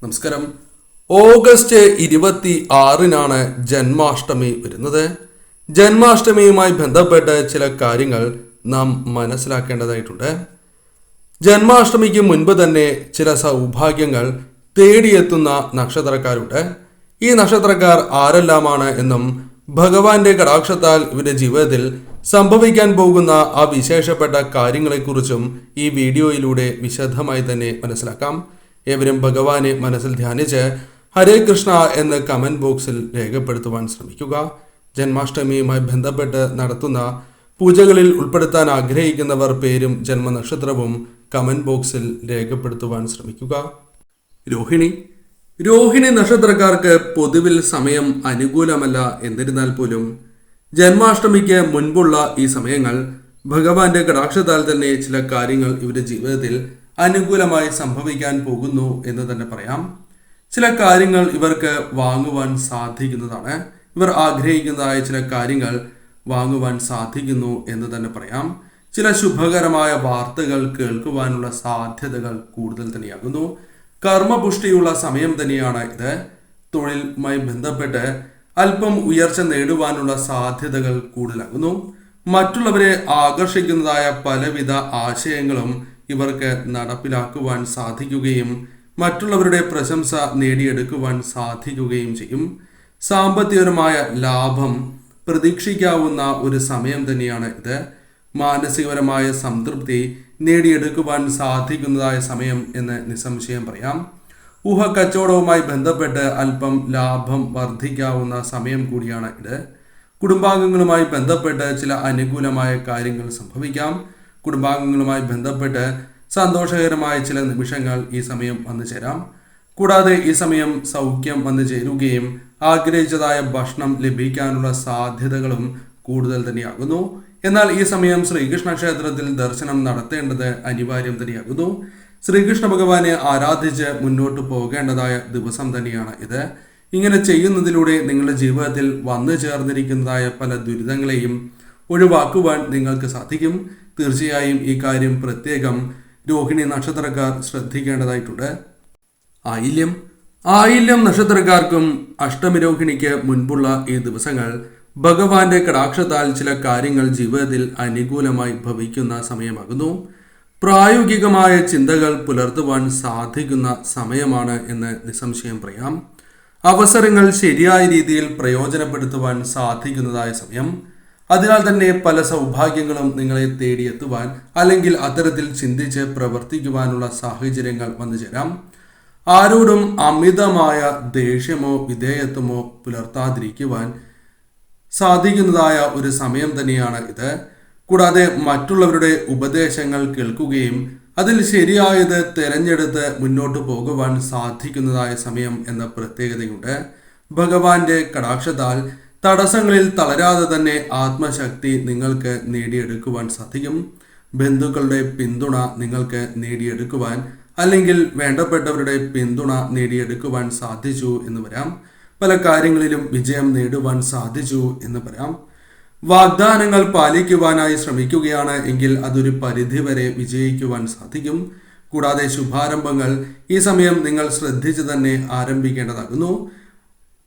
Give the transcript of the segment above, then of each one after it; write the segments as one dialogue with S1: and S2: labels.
S1: നമസ്കാരം. ഓഗസ്റ്റ് 26-നാണ് ജന്മാഷ്ടമി വരുന്നത്. ജന്മാഷ്ടമിയുമായി ബന്ധപ്പെട്ട് ചില കാര്യങ്ങൾ നാം മനസ്സിലാക്കേണ്ടതായിട്ടുണ്ട്. ജന്മാഷ്ടമിക്ക് മുൻപ് തന്നെ ചില സൗഭാഗ്യങ്ങൾ തേടിയെത്തുന്ന നക്ഷത്രക്കാരുണ്ട്. ഈ നക്ഷത്രക്കാർ ആരെല്ലാമാണ് എന്നും ഭഗവാന്റെ കടാക്ഷത്താൽ ഇവരുടെ ജീവിതത്തിൽ സംഭവിക്കാൻ പോകുന്ന ആ വിശേഷപ്പെട്ട കാര്യങ്ങളെക്കുറിച്ചും ഈ വീഡിയോയിലൂടെ വിശദമായി തന്നെ മനസ്സിലാക്കാം. ഏവരും ഭഗവാനെ മനസ്സിൽ ധ്യാനിച്ച് ഹരേ കൃഷ്ണ എന്ന് കമന്റ് ബോക്സിൽ രേഖപ്പെടുത്തുവാൻ ശ്രമിക്കുക. ജന്മാഷ്ടമിയുമായി ബന്ധപ്പെട്ട് നടത്തുന്ന പൂജകളിൽ ഉൾപ്പെടുത്താൻ ആഗ്രഹിക്കുന്നവർ പേരും ജന്മനക്ഷത്രവും കമന്റ് ബോക്സിൽ രേഖപ്പെടുത്തുവാൻ ശ്രമിക്കുക. രോഹിണി നക്ഷത്രക്കാർക്ക് പൊതുവിൽ സമയം അനുകൂലമല്ല. എന്നിരുന്നാൽ പോലും ജന്മാഷ്ടമിക്ക് മുൻപുള്ള ഈ സമയങ്ങൾ ഭഗവാന്റെ കടാക്ഷത്താൽ തന്നെ ചില കാര്യങ്ങൾ ഇവരുടെ ജീവിതത്തിൽ അനുകൂലമായി സംഭവിക്കാൻ പോകുന്നു എന്ന് തന്നെ പറയാം. ചില കാര്യങ്ങൾ ഇവർക്ക് വാങ്ങുവാൻ സാധിക്കുന്നതാണ്. ഇവർ ആഗ്രഹിക്കുന്നതായ ചില കാര്യങ്ങൾ വാങ്ങുവാൻ സാധിക്കുന്നു എന്ന് തന്നെ പറയാം. ചില ശുഭകരമായ വാർത്തകൾ കേൾക്കുവാനുള്ള സാധ്യതകൾ കൂടുതൽ തന്നെയാകുന്നു. കർമ്മപുഷ്ടിയുള്ള സമയം തന്നെയാണ് ഇത്. തൊഴിലുമായി ബന്ധപ്പെട്ട് അല്പം ഉയർച്ച നേടുവാനുള്ള സാധ്യതകൾ കൂടുതലാകുന്നു. മറ്റുള്ളവരെ ആകർഷിക്കുന്നതായ പലവിധ ആശയങ്ങളും ഇവർക്ക് നടപ്പിലാക്കുവാൻ സാധിക്കുകയും മറ്റുള്ളവരുടെ പ്രശംസ നേടിയെടുക്കുവാൻ സാധിക്കുകയും ചെയ്യും. സാമ്പത്തികപരമായ ലാഭം പ്രതീക്ഷിക്കാവുന്ന ഒരു സമയം തന്നെയാണ് ഇത്. മാനസികപരമായ സംതൃപ്തി നേടിയെടുക്കുവാൻ സാധിക്കുന്നതായ സമയം എന്ന് നിസ്സംശയം പറയാം. ഊഹക്കച്ചവടവുമായി ബന്ധപ്പെട്ട് അല്പം ലാഭം വർദ്ധിക്കാവുന്ന സമയം കൂടിയാണ് ഇത്. കുടുംബാംഗങ്ങളുമായി ബന്ധപ്പെട്ട് ചില അനുകൂലമായ കാര്യങ്ങൾ സംഭവിക്കാം. കുടുംബാംഗങ്ങളുമായി ബന്ധപ്പെട്ട് സന്തോഷകരമായ ചില നിമിഷങ്ങൾ ഈ സമയം വന്നു ചേരാം. കൂടാതെ ഈ സമയം സൗഖ്യം വന്നു ചേരുകയും ആഗ്രഹിച്ചതായ ഭക്ഷണം ലഭിക്കാനുള്ള സാധ്യതകളും കൂടുതൽ തന്നെയാകുന്നു. എന്നാൽ ഈ സമയം ശ്രീകൃഷ്ണ ക്ഷേത്രത്തിൽ ദർശനം നടത്തേണ്ടത് അനിവാര്യം തന്നെയാകുന്നു. ശ്രീകൃഷ്ണ ഭഗവാനെ ആരാധിച്ച് മുന്നോട്ട് പോകേണ്ടതായ ദിവസം തന്നെയാണ് ഇത്. ഇങ്ങനെ ചെയ്യുന്നതിലൂടെ നിങ്ങളുടെ ജീവിതത്തിൽ വന്നു ചേർന്നിരിക്കുന്നതായ പല ദുരിതങ്ങളെയും ഒഴിവാക്കുവാൻ നിങ്ങൾക്ക് സാധിക്കും. തീർച്ചയായും ഈ കാര്യം പ്രത്യേകം രോഹിണി നക്ഷത്രക്കാർ ശ്രദ്ധിക്കേണ്ടതായിട്ടുണ്ട്. ആയില്യം നക്ഷത്രക്കാർക്കും അഷ്ടമി രോഹിണിക്ക് മുൻപുള്ള ഈ ദിവസങ്ങൾ ഭഗവാന്റെ കടാക്ഷത്താൽ ചില കാര്യങ്ങൾ ജീവിതത്തിൽ അനുകൂലമായി ഭവിക്കുന്ന സമയമാകുന്നു. പ്രായോഗികമായ ചിന്തകൾ പുലർത്തുവാൻ സാധിക്കുന്ന സമയമാണ് എന്ന് നിസ്സംശയം പറയാം. അവസരങ്ങൾ ശരിയായ രീതിയിൽ പ്രയോജനപ്പെടുത്തുവാൻ സാധിക്കുന്നതായ സമയം. അതിനാൽ തന്നെ പല സൗഭാഗ്യങ്ങളും നിങ്ങളെ തേടിയെത്തുവാൻ അല്ലെങ്കിൽ അത്തരത്തിൽ ചിന്തിച്ച് പ്രവർത്തിക്കുവാനുള്ള സാഹചര്യങ്ങൾ വന്നു ചേരാം. ആരോടും അമിതമായ ദേഷ്യമോ വിധേയത്വമോ പുലർത്താതിരിക്കുവാൻ സാധിക്കുന്നതായ ഒരു സമയം തന്നെയാണ് ഇത്. കൂടാതെ മറ്റുള്ളവരുടെ ഉപദേശങ്ങൾ കേൾക്കുകയും അതിൽ ശരിയായത് തിരഞ്ഞെടുത്ത് മുന്നോട്ട് പോകുവാൻ സാധിക്കുന്നതായ സമയം എന്ന പ്രത്യേകതയുണ്ട്. ഭഗവാന്റെ കടാക്ഷത്താൽ തടസ്സങ്ങളിൽ തളരാതെ തന്നെ ആത്മശക്തി നിങ്ങൾക്ക് നേടിയെടുക്കുവാൻ സാധിക്കും. ബന്ധുക്കളുടെ പിന്തുണ നിങ്ങൾക്ക് നേടിയെടുക്കുവാൻ അല്ലെങ്കിൽ വേണ്ടപ്പെട്ടവരുടെ പിന്തുണ നേടിയെടുക്കുവാൻ സാധിച്ചു എന്ന് വരാം. പല കാര്യങ്ങളിലും വിജയം നേടുവാൻ സാധിച്ചു എന്ന് പറയാം. വാഗ്ദാനങ്ങൾ പാലിക്കുവാനായി ശ്രമിക്കുകയാണ് എങ്കിൽ അതൊരു പരിധിവരെ വിജയിക്കുവാൻ സാധിക്കും. കൂടാതെ ശുഭാരംഭങ്ങൾ ഈ സമയം നിങ്ങൾ ശ്രദ്ധിച്ച് തന്നെ ആരംഭിക്കേണ്ടതാകുന്നു.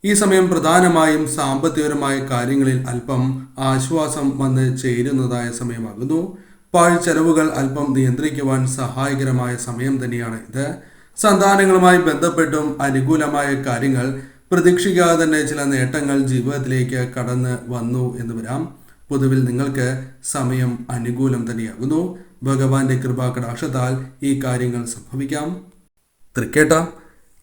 S1: ഈ സമയം പ്രധാനമായും സാമ്പത്തികപരമായ കാര്യങ്ങളിൽ അല്പം ആശ്വാസം വന്ന് ചേരുന്നതായ സമയമാകുന്നു. പാഴ്ചെലവുകൾ അല്പം നിയന്ത്രിക്കുവാൻ സഹായകരമായ സമയം തന്നെയാണ് ഇത്. സന്താനങ്ങളുമായി ബന്ധപ്പെട്ടും അനുകൂലമായ കാര്യങ്ങൾ പ്രതീക്ഷിക്കാതെ തന്നെ ചില നേട്ടങ്ങൾ ജീവിതത്തിലേക്ക് കടന്ന് വന്നു എന്ന് വരാം. പൊതുവിൽ നിങ്ങൾക്ക് സമയം അനുകൂലം തന്നെയാകുന്നു. ഭഗവാന്റെ കൃപാകടാക്ഷത്താൽ ഈ കാര്യങ്ങൾ സംഭവിക്കാം.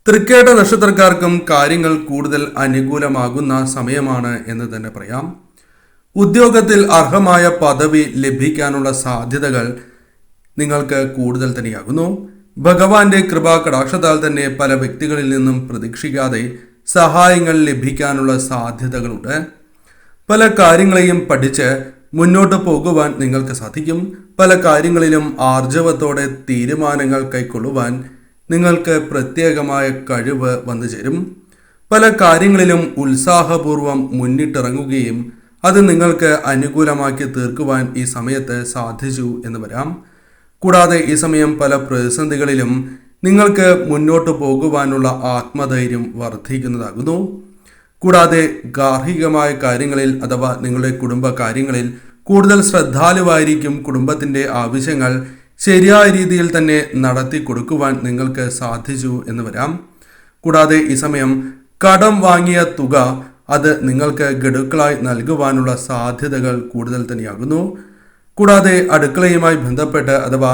S1: തൃക്കേട്ട നക്ഷത്രക്കാർക്കും കാര്യങ്ങൾ കൂടുതൽ അനുകൂലമാകുന്ന സമയമാണ് എന്ന് തന്നെ പറയാം. ഉദ്യോഗത്തിൽ അർഹമായ പദവി ലഭിക്കാനുള്ള സാധ്യതകൾ നിങ്ങൾക്ക് കൂടുതൽ തന്നെയാകുന്നു. ഭഗവാന്റെ കൃപാകടാക്ഷത്താൽ തന്നെ പല വ്യക്തികളിൽ നിന്നും പ്രതീക്ഷിക്കാതെ സഹായങ്ങൾ ലഭിക്കാനുള്ള സാധ്യതകളുണ്ട്. പല കാര്യങ്ങളെയും പഠിച്ച് മുന്നോട്ട് പോകുവാൻ നിങ്ങൾക്ക് സാധിക്കും. പല കാര്യങ്ങളിലും ആർജവത്തോടെ തീരുമാനങ്ങൾ കൈക്കൊള്ളുവാൻ നിങ്ങൾക്ക് പ്രത്യേകമായ കഴിവ് വന്നു ചേരും. പല കാര്യങ്ങളിലും ഉത്സാഹപൂർവം മുന്നിട്ടിറങ്ങുകയും അത് നിങ്ങൾക്ക് അനുകൂലമാക്കി തീർക്കുവാൻ ഈ സമയത്ത് സാധിച്ചു എന്ന് വരാം. കൂടാതെ ഈ സമയം പല പ്രതിസന്ധികളിലും നിങ്ങൾക്ക് മുന്നോട്ട് പോകുവാനുള്ള ആത്മധൈര്യം വർദ്ധിക്കുന്നതാകുന്നു. കൂടാതെ ഗാർഹികമായ കാര്യങ്ങളിൽ അഥവാ നിങ്ങളുടെ കുടുംബ കാര്യങ്ങളിൽ കൂടുതൽ ശ്രദ്ധാലുവായിരിക്കും. കുടുംബത്തിൻ്റെ ആവശ്യങ്ങൾ ശരിയായ രീതിയിൽ തന്നെ നടത്തി കൊടുക്കുവാൻ നിങ്ങൾക്ക് സാധിച്ചു എന്ന് വരാം. കൂടാതെ ഈ സമയം കടം വാങ്ങിയ തുക അത് നിങ്ങൾക്ക് ഗഡുക്കളായി നൽകുവാനുള്ള സാധ്യതകൾ കൂടുതൽ തന്നെയാകുന്നു. കൂടാതെ അടുക്കളയുമായി ബന്ധപ്പെട്ട് അഥവാ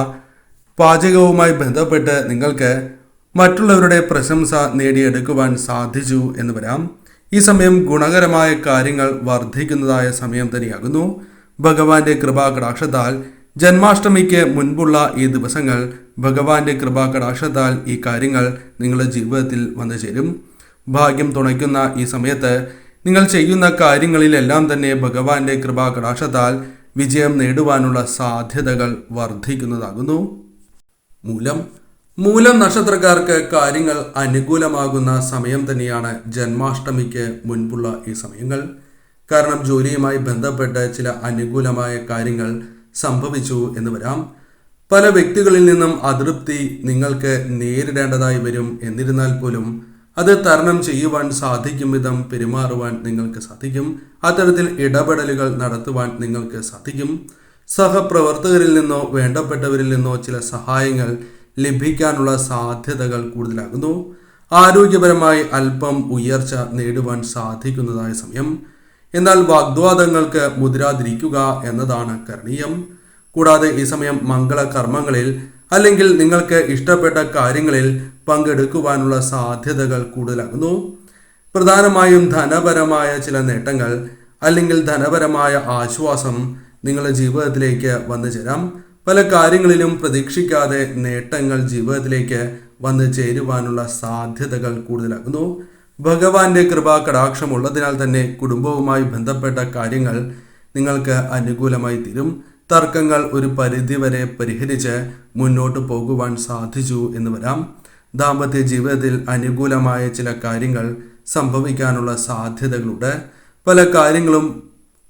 S1: പാചകവുമായി ബന്ധപ്പെട്ട് നിങ്ങൾക്ക് മറ്റുള്ളവരുടെ പ്രശംസ നേടിയെടുക്കുവാൻ സാധിച്ചു എന്ന് വരാം. ഈ സമയം ഗുണകരമായ കാര്യങ്ങൾ വർദ്ധിക്കുന്നതായ സമയം തന്നെയാകുന്നു. ഭഗവാന്റെ കൃപാകടാക്ഷത്താൽ ജന്മാഷ്ടമിക്ക് മുൻപുള്ള ഈ ദിവസങ്ങൾ ഭഗവാന്റെ കൃപാകടാക്ഷത്താൽ ഈ കാര്യങ്ങൾ നിങ്ങളുടെ ജീവിതത്തിൽ വന്നു ചേരും. ഭാഗ്യം തുണയ്ക്കുന്ന ഈ സമയത്ത് നിങ്ങൾ ചെയ്യുന്ന കാര്യങ്ങളിലെല്ലാം തന്നെ ഭഗവാന്റെ കൃപാകടാക്ഷത്താൽ വിജയം നേടുവാനുള്ള സാധ്യതകൾ വർദ്ധിക്കുന്നതാകുന്നു. മൂലം നക്ഷത്രക്കാർക്ക് കാര്യങ്ങൾ അനുകൂലമാകുന്ന സമയം തന്നെയാണ് ജന്മാഷ്ടമിക്ക് മുൻപുള്ള ഈ സമയങ്ങൾ. കാരണം ജോലിയുമായി ബന്ധപ്പെട്ട് ചില അനുകൂലമായ കാര്യങ്ങൾ സംഭവിച്ചു എന്ന് വരാം. പല വ്യക്തികളിൽ നിന്നും അതൃപ്തി നിങ്ങൾക്ക് നേരിടേണ്ടതായി വരും. എന്നിരുന്നാൽ പോലും അത് തരണം ചെയ്യുവാൻ സാധിക്കും വിധം പെരുമാറുവാൻ നിങ്ങൾക്ക് സാധിക്കും. അത്തരത്തിൽ ഇടപെടലുകൾ നടത്തുവാൻ നിങ്ങൾക്ക് സാധിക്കും. സഹപ്രവർത്തകരിൽ നിന്നോ വേണ്ടപ്പെട്ടവരിൽ നിന്നോ ചില സഹായങ്ങൾ ലഭിക്കാനുള്ള സാധ്യതകൾ കൂടുതലാകുന്നു. ആരോഗ്യപരമായി അല്പം ഉയർച്ച നേടുവാൻ സാധിക്കുന്നതായ സമയം. എന്നാൽ വാഗ്വാദങ്ങൾക്ക് മുതിരാതിരിക്കുക എന്നതാണ് കരണീയം. കൂടാതെ ഈ സമയം മംഗളകർമ്മങ്ങളിൽ അല്ലെങ്കിൽ നിങ്ങൾക്ക് ഇഷ്ടപ്പെട്ട കാര്യങ്ങളിൽ പങ്കെടുക്കുവാനുള്ള സാധ്യതകൾ കൂടുതലാകുന്നു. പ്രധാനമായും ധനപരമായ ചില നേട്ടങ്ങൾ അല്ലെങ്കിൽ ധനപരമായ ആശ്വാസം നിങ്ങളുടെ ജീവിതത്തിലേക്ക് വന്നു ചേരാം. പല കാര്യങ്ങളിലും പ്രതീക്ഷിക്കാതെ നേട്ടങ്ങൾ ജീവിതത്തിലേക്ക് വന്നു ചേരുവാനുള്ള സാധ്യതകൾ കൂടുതലാകുന്നു. ഭഗവാന്റെ കൃപാ കടാക്ഷമുള്ളതിനാൽ തന്നെ കുടുംബവുമായി ബന്ധപ്പെട്ട കാര്യങ്ങൾ നിങ്ങൾക്ക് അനുകൂലമായി തീരും. തർക്കങ്ങൾ ഒരു പരിധിവരെ പരിഹരിച്ച് മുന്നോട്ട് പോകുവാൻ സാധിച്ചു എന്ന് വരാം. ദാമ്പത്യ ജീവിതത്തിൽ അനുകൂലമായ ചില കാര്യങ്ങൾ സംഭവിക്കാനുള്ള സാധ്യതകളുണ്ട്. പല കാര്യങ്ങളും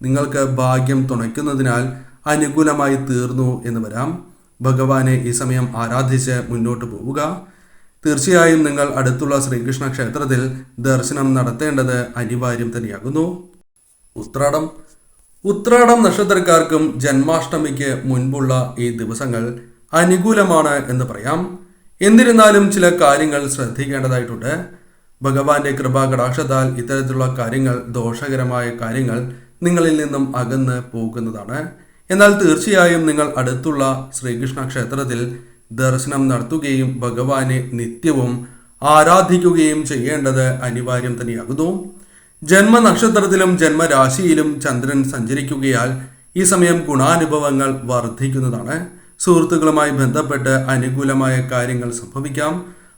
S1: നിങ്ങൾക്ക് ഭാഗ്യം തുണയ്ക്കുന്നതിനാൽ അനുകൂലമായി തീർന്നു എന്ന് വരാം. ഭഗവാനെ ഈ സമയം ആരാധിച്ച് മുന്നോട്ട് പോവുക. തീർച്ചയായും നിങ്ങൾ അടുത്തുള്ള ശ്രീകൃഷ്ണ ക്ഷേത്രത്തിൽ ദർശനം നടത്തേണ്ടത് അനിവാര്യം തന്നെയാകുന്നു. ഉത്രാടം നക്ഷത്രക്കാർക്കും ജന്മാഷ്ടമിക്ക് മുൻപുള്ള ഈ ദിവസങ്ങൾ അനുകൂലമാണ് എന്ന് പറയാം. എന്നിരുന്നാലും ചില കാര്യങ്ങൾ ശ്രദ്ധിക്കേണ്ടതായിട്ടുണ്ട്. ഭഗവാന്റെ കൃപാകടാക്ഷത്താൽ ഇത്തരത്തിലുള്ള കാര്യങ്ങൾ, ദോഷകരമായ കാര്യങ്ങൾ നിങ്ങളിൽ നിന്നും അകന്ന് പോകുന്നതാണ്. എന്നാൽ തീർച്ചയായും നിങ്ങൾ അടുത്തുള്ള ശ്രീകൃഷ്ണ ക്ഷേത്രത്തിൽ ദർശനം നടത്തുകയും ഭഗവാനെ നിത്യവും ആരാധിക്കുകയും ചെയ്യേണ്ടത് അനിവാര്യം തന്നെയാകുന്നു. ജന്മനക്ഷത്രത്തിലും ജന്മരാശിയിലും ചന്ദ്രൻ സഞ്ചരിക്കുകയാൽ ഈ സമയം ഗുണാനുഭവങ്ങൾ വർദ്ധിക്കുന്നതാണ്. സുഹൃത്തുക്കളുമായി ബന്ധപ്പെട്ട് അനുകൂലമായ കാര്യങ്ങൾ സംഭവിക്കാം.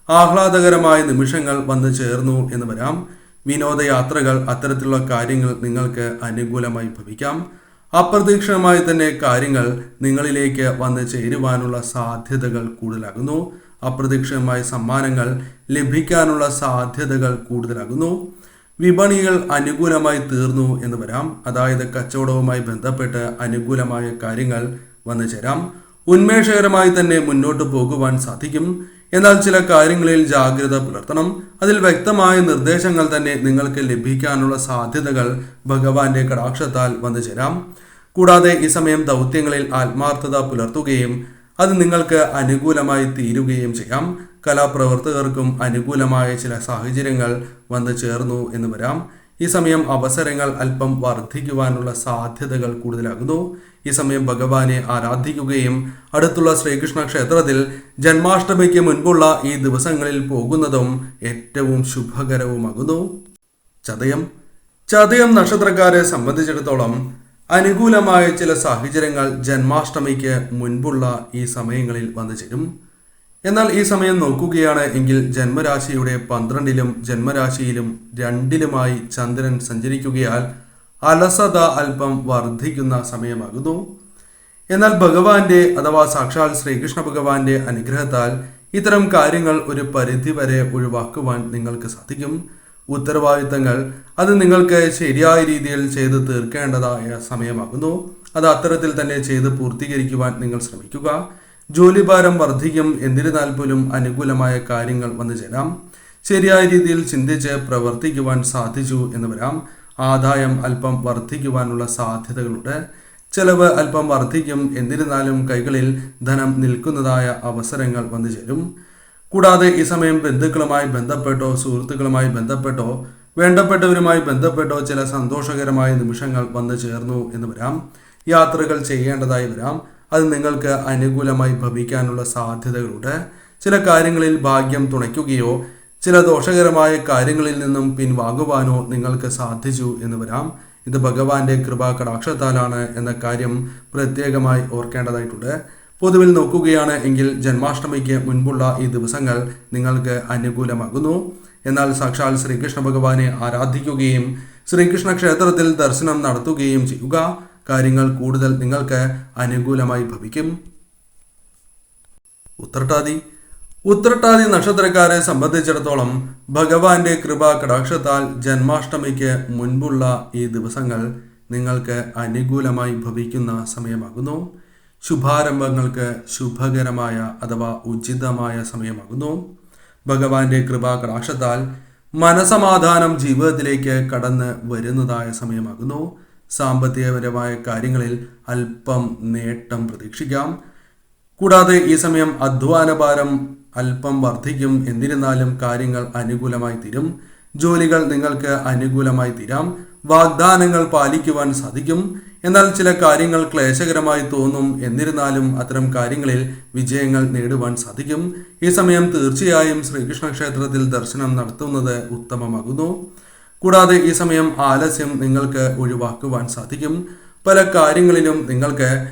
S1: ആഹ്ലാദകരമായ നിമിഷങ്ങൾ വന്നു ചേർന്നു എന്ന് വരാം. വിനോദയാത്രകൾ, അത്തരത്തിലുള്ള കാര്യങ്ങൾ നിങ്ങൾക്ക് അനുകൂലമായി ഭവിക്കാം. അപ്രതീക്ഷിതമായി തന്നെ കാര്യങ്ങൾ നിങ്ങളിലേക്ക് വന്ന് ചേരുവാനുള്ള സാധ്യതകൾ കൂടുതലാകുന്നു. അപ്രതീക്ഷിതമായ സമ്മാനങ്ങൾ ലഭിക്കാനുള്ള സാധ്യതകൾ കൂടുതലാകുന്നു. വിപണികൾ അനുകൂലമായി തീർന്നു എന്ന് വരാം. അതായത് കച്ചവടവുമായി ബന്ധപ്പെട്ട് അനുകൂലമായ കാര്യങ്ങൾ വന്നു ചേരാം. ഉന്മേഷകരമായി തന്നെ മുന്നോട്ട് പോകുവാൻ സാധിക്കും. എന്നാൽ ചില കാര്യങ്ങളിൽ ജാഗ്രത പുലർത്തണം. അതിൽ വ്യക്തമായ നിർദ്ദേശങ്ങൾ തന്നെ നിങ്ങൾക്ക് ലഭിക്കാനുള്ള സാധ്യതകൾ ഭഗവാന്റെ കടാക്ഷത്താൽ വന്നു ചേരാം. കൂടാതെ ഈ സമയം ദൗത്യങ്ങളിൽ ആത്മാർത്ഥത പുലർത്തുകയും അത് നിങ്ങൾക്ക് അനുകൂലമായി തീരുകയും ചെയ്യാം. കലാപ്രവർത്തകർക്കും അനുകൂലമായ ചില സാഹചര്യങ്ങൾ വന്നു ചേർന്നു എന്ന് വരാം. ഈ സമയം അവസരങ്ങൾ അല്പം വർദ്ധിക്കുവാനുള്ള സാധ്യതകൾ കൂടുതലാകുന്നു. ഈ സമയം ഭഗവാനെ ആരാധിക്കുകയും അടുത്തുള്ള ശ്രീകൃഷ്ണ ക്ഷേത്രത്തിൽ ജന്മാഷ്ടമിക്ക് മുൻപുള്ള ഈ ദിവസങ്ങളിൽ പോകുന്നതും ഏറ്റവും ശുഭകരവുമാകുന്നു. ചതയം നക്ഷത്രക്കാരെ സംബന്ധിച്ചിടത്തോളം അനുകൂലമായ ചില സാഹചര്യങ്ങൾ ജന്മാഷ്ടമിക്ക് മുൻപുള്ള ഈ സമയങ്ങളിൽ വന്നു ചേരും. എന്നാൽ ഈ സമയം നോക്കുകയാണ് എങ്കിൽ ജന്മരാശിയുടെ 12-ലും ജന്മരാശിയിലും 2-ലുമായി ചന്ദ്രൻ സഞ്ചരിക്കുകയാൽ അലസത അല്പം വർദ്ധിക്കുന്ന സമയമാകുന്നു. എന്നാൽ ഭഗവാന്റെ അഥവാ സാക്ഷാൽ ശ്രീകൃഷ്ണ ഭഗവാന്റെ അനുഗ്രഹത്താൽ ഇത്തരം കാര്യങ്ങൾ ഒരു പരിധിവരെ ഒഴിവാക്കുവാൻ നിങ്ങൾക്ക് സാധിക്കും. ഉത്തരവാദിത്തങ്ങൾ അത് നിങ്ങൾക്ക് ശരിയായ രീതിയിൽ ചെയ്ത് തീർക്കേണ്ടതായ സമയമാകുന്നു. അത് അത്തരത്തിൽ തന്നെ ചെയ്ത് പൂർത്തീകരിക്കുവാൻ നിങ്ങൾ ശ്രമിക്കുക. ജോലിഭാരം വർദ്ധിക്കും. എന്നിരുന്നാൽ പോലും അനുകൂലമായ കാര്യങ്ങൾ വന്നു ചേരാം. ശരിയായ രീതിയിൽ ചിന്തിച്ച് പ്രവർത്തിക്കുവാൻ സാധിച്ചു എന്ന് വരാം. ആദായം അല്പം വർദ്ധിക്കുവാനുള്ള സാധ്യതകളുണ്ട്. ചെലവ് അല്പം വർദ്ധിക്കും. എന്നിരുന്നാലും കൈകളിൽ ധനം നിൽക്കുന്നതായ അവസരങ്ങൾ വന്നു ചേരും. കൂടാതെ ഈ സമയം ബന്ധുക്കളുമായി ബന്ധപ്പെട്ടോ സുഹൃത്തുക്കളുമായി ബന്ധപ്പെട്ടോ വേണ്ടപ്പെട്ടവരുമായി ബന്ധപ്പെട്ടോ ചില സന്തോഷകരമായ നിമിഷങ്ങൾ വന്നു ചേർന്നു എന്ന് വരാം. യാത്രകൾ ചെയ്യേണ്ടതായി വരാം. അത് നിങ്ങൾക്ക് അനുകൂലമായി ഭവിക്കാനുള്ള സാധ്യതകളുണ്ട്. ചില കാര്യങ്ങളിൽ ഭാഗ്യം തുണയ്ക്കുകയോ ചില ദോഷകരമായ കാര്യങ്ങളിൽ നിന്നും പിൻവാങ്ങുവാനോ നിങ്ങൾക്ക് സാധിച്ചു എന്ന് വരാം. ഇത് ഭഗവാന്റെ കൃപാ കടാക്ഷത്താലാണ് എന്ന കാര്യം പ്രത്യേകമായി ഓർക്കേണ്ടതായിട്ടുണ്ട്. പൊതുവിൽ നോക്കുകയാണ് എങ്കിൽ ജന്മാഷ്ടമിക്ക് മുൻപുള്ള ഈ ദിവസങ്ങൾ നിങ്ങൾക്ക് അനുകൂലമാകുന്നു. എന്നാൽ സാക്ഷാൽ ശ്രീകൃഷ്ണ ഭഗവാനെ ആരാധിക്കുകയും ശ്രീകൃഷ്ണ ക്ഷേത്രത്തിൽ ദർശനം നടത്തുകയും ചെയ്യുക. കാര്യങ്ങൾ കൂടുതൽ നിങ്ങൾക്ക് അനുകൂലമായി ഭവിക്കും. ഉത്രട്ടാതി നക്ഷത്രക്കാരെ സംബന്ധിച്ചിടത്തോളം ഭഗവാന്റെ കൃപാ കടാക്ഷത്താൽ ജന്മാഷ്ടമിക്ക് മുൻപുള്ള ഈ ദിവസങ്ങൾ നിങ്ങൾക്ക് അനുകൂലമായി ഭവിക്കുന്ന സമയമാകുന്നു. ശുഭാരംഭങ്ങൾക്ക് ശുഭകരമായ അഥവാ ഉചിതമായ സമയമാകുന്നു. ഭഗവാന്റെ കൃപാ കടാക്ഷത്താൽ മനസമാധാനം ജീവിതത്തിലേക്ക് കടന്ന് വരുന്നതായ സമയമാകുന്നു. സാമ്പത്തികപരമായ കാര്യങ്ങളിൽ അല്പം നേട്ടം പ്രതീക്ഷിക്കാം. കൂടാതെ ഈ സമയം അധ്വാനഭാരം അല്പം വർദ്ധിക്കും. എന്നിരുന്നാലും കാര്യങ്ങൾ അനുകൂലമായി തീരും. ജോലികൾ നിങ്ങൾക്ക് അനുകൂലമായി തീരാം. വാഗ്ദാനങ്ങൾ പാലിക്കുവാൻ സാധിക്കും. എന്നാൽ ചില കാര്യങ്ങൾ ക്ലേശകരമായി തോന്നും. എന്നിരുന്നാലും അത്തരം കാര്യങ്ങളിൽ വിജയങ്ങൾ നേടുവാൻ സാധിക്കും. ഈ സമയം തീർച്ചയായും ശ്രീകൃഷ്ണ ക്ഷേത്രത്തിൽ ദർശനം നടത്തുന്നത് ഉത്തമമാകുന്നു. കൂടാതെ ഈ സമയം ആലസ്യം നിങ്ങൾക്ക് ഒഴിവാക്കുവാൻ സാധിക്കും. പല കാര്യങ്ങളിലും നിങ്ങൾക്ക്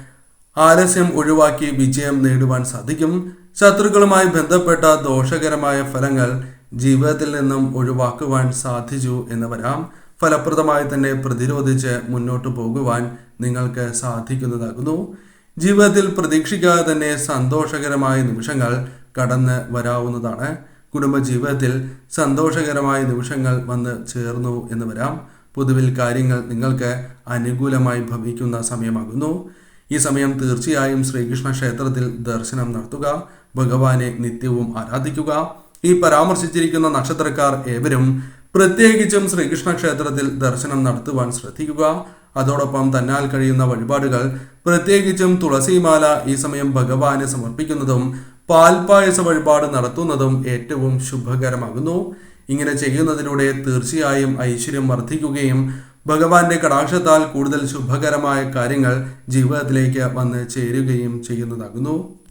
S1: ആലസ്യം ഒഴിവാക്കി വിജയം നേടുവാൻ സാധിക്കും. ശത്രുക്കളുമായി ബന്ധപ്പെട്ട ദോഷകരമായ ഫലങ്ങൾ ജീവിതത്തിൽ നിന്നും ഒഴിവാക്കുവാൻ സാധിച്ചു എന്ന് വരാം. ഫലപ്രദമായി തന്നെ പ്രതിരോധിച്ച് മുന്നോട്ട് പോകുവാൻ നിങ്ങൾക്ക് സാധിക്കുന്നതാകുന്നു. ജീവിതത്തിൽ പ്രതീക്ഷിക്കാതെ തന്നെ സന്തോഷകരമായ നിമിഷങ്ങൾ കടന്ന് വരാവുന്നതാണ്. കുടുംബജീവിതത്തിൽ സന്തോഷകരമായ നിമിഷങ്ങൾ വന്ന് ചേർന്നു എന്ന് വരാം. പൊതുവിൽ കാര്യങ്ങൾ നിങ്ങൾക്ക് അനുകൂലമായി ഭവിക്കുന്ന സമയമാകുന്നു. ഈ സമയം തീർച്ചയായും ശ്രീകൃഷ്ണ ക്ഷേത്രത്തിൽ ദർശനം നടത്തുക. ഭഗവാനെ നിത്യവും ആരാധിക്കുക. ഈ പരാമർശിച്ചിരിക്കുന്ന നക്ഷത്രക്കാർ ഏവരും പ്രത്യേകിച്ചും ശ്രീകൃഷ്ണ ക്ഷേത്രത്തിൽ ദർശനം നടത്തുവാൻ ശ്രദ്ധിക്കുക. അതോടൊപ്പം തന്നാൽ കഴിയുന്ന വഴിപാടുകൾ, പ്രത്യേകിച്ചും തുളസിമാല ഈ സമയം ഭഗവാന് സമർപ്പിക്കുന്നതും പാൽപായസ വഴിപാട് നടത്തുന്നതും ഏറ്റവും ശുഭകരമാകുന്നു. ഇങ്ങനെ ചെയ്യുന്നതിലൂടെ തീർച്ചയായും ഐശ്വര്യം വർദ്ധിക്കുകയും ഭഗവാന്റെ കടാക്ഷത്താൽ കൂടുതൽ ശുഭകരമായ കാര്യങ്ങൾ ജീവിതത്തിലേക്ക് വന്ന് ചേരുകയും ചെയ്യുന്നതാകുന്നു.